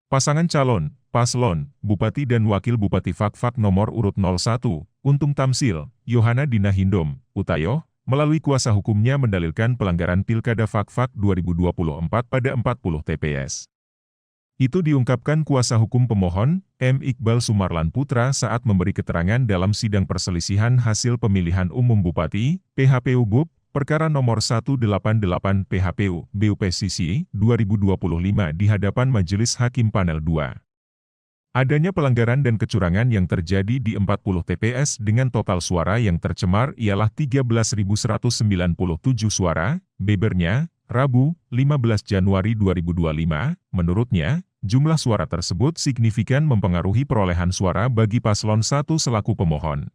Pasangan calon, paslon, Bupati dan Wakil Bupati Fakfak nomor urut 01, Untung Tamsil, Yohana Dina Hindom, Utayo, melalui kuasa hukumnya mendalilkan pelanggaran Pilkada Fakfak 2024 pada 40 TPS. Itu diungkapkan kuasa hukum pemohon, M. Iqbal Sumarlan Putra saat memberi keterangan dalam sidang perselisihan hasil pemilihan umum Bupati, PHPU BUP, perkara nomor 188 PHPU, BUPSISI, 2025 di hadapan Majelis Hakim Panel 2. Adanya pelanggaran dan kecurangan yang terjadi di 40 TPS dengan total suara yang tercemar ialah 13.197 suara, bebernya, Rabu, 15 Januari 2025, menurutnya, jumlah suara tersebut signifikan mempengaruhi perolehan suara bagi paslon 1 selaku pemohon.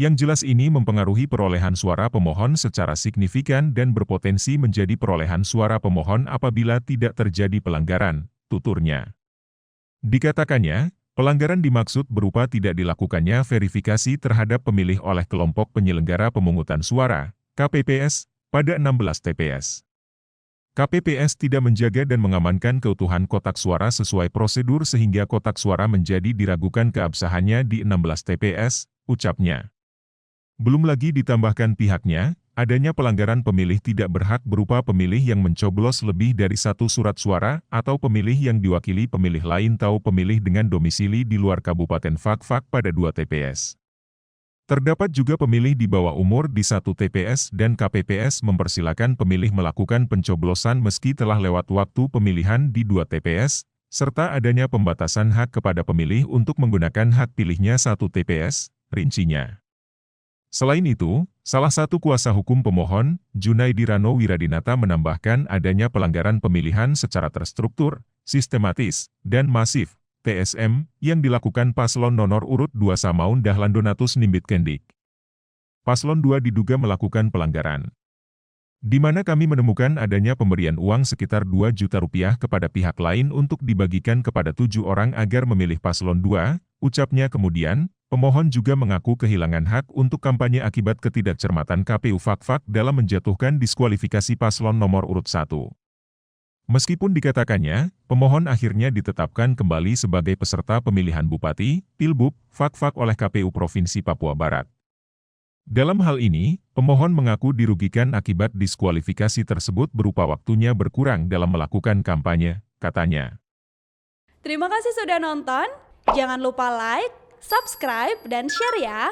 Yang jelas ini mempengaruhi perolehan suara pemohon secara signifikan dan berpotensi menjadi perolehan suara pemohon apabila tidak terjadi pelanggaran, tuturnya. Dikatakannya, pelanggaran dimaksud berupa tidak dilakukannya verifikasi terhadap pemilih oleh kelompok penyelenggara pemungutan suara, KPPS, pada 16 TPS. KPPS tidak menjaga dan mengamankan keutuhan kotak suara sesuai prosedur sehingga kotak suara menjadi diragukan keabsahannya di 16 TPS, ucapnya. Belum lagi ditambahkan pihaknya, adanya pelanggaran pemilih tidak berhak berupa pemilih yang mencoblos lebih dari satu surat suara atau pemilih yang diwakili pemilih lain atau pemilih dengan domisili di luar Kabupaten Fakfak pada 2 TPS. Terdapat juga pemilih di bawah umur di 1 TPS dan KPPS mempersilakan pemilih melakukan pencoblosan meski telah lewat waktu pemilihan di 2 TPS, serta adanya pembatasan hak kepada pemilih untuk menggunakan hak pilihnya 1 TPS, rincinya. Selain itu, salah satu kuasa hukum pemohon, Junaidi Rano Wiradinata menambahkan adanya pelanggaran pemilihan secara terstruktur, sistematis, dan masif, TSM, yang dilakukan paslon nomor urut 2 Samaun Dahlan Donatus Nimbit Kendik. Paslon 2 diduga melakukan pelanggaran, di mana kami menemukan adanya pemberian uang sekitar 2 juta rupiah kepada pihak lain untuk dibagikan kepada 7 orang agar memilih paslon 2, ucapnya kemudian. Pemohon juga mengaku kehilangan hak untuk kampanye akibat ketidakcermatan KPU Fakfak dalam menjatuhkan diskualifikasi paslon nomor urut 1. Meskipun dikatakannya, pemohon akhirnya ditetapkan kembali sebagai peserta pemilihan Bupati, Pilbub, Fakfak oleh KPU Provinsi Papua Barat. Dalam hal ini, pemohon mengaku dirugikan akibat diskualifikasi tersebut berupa waktunya berkurang dalam melakukan kampanye, katanya. Terima kasih sudah nonton, jangan lupa like, subscribe, dan share ya!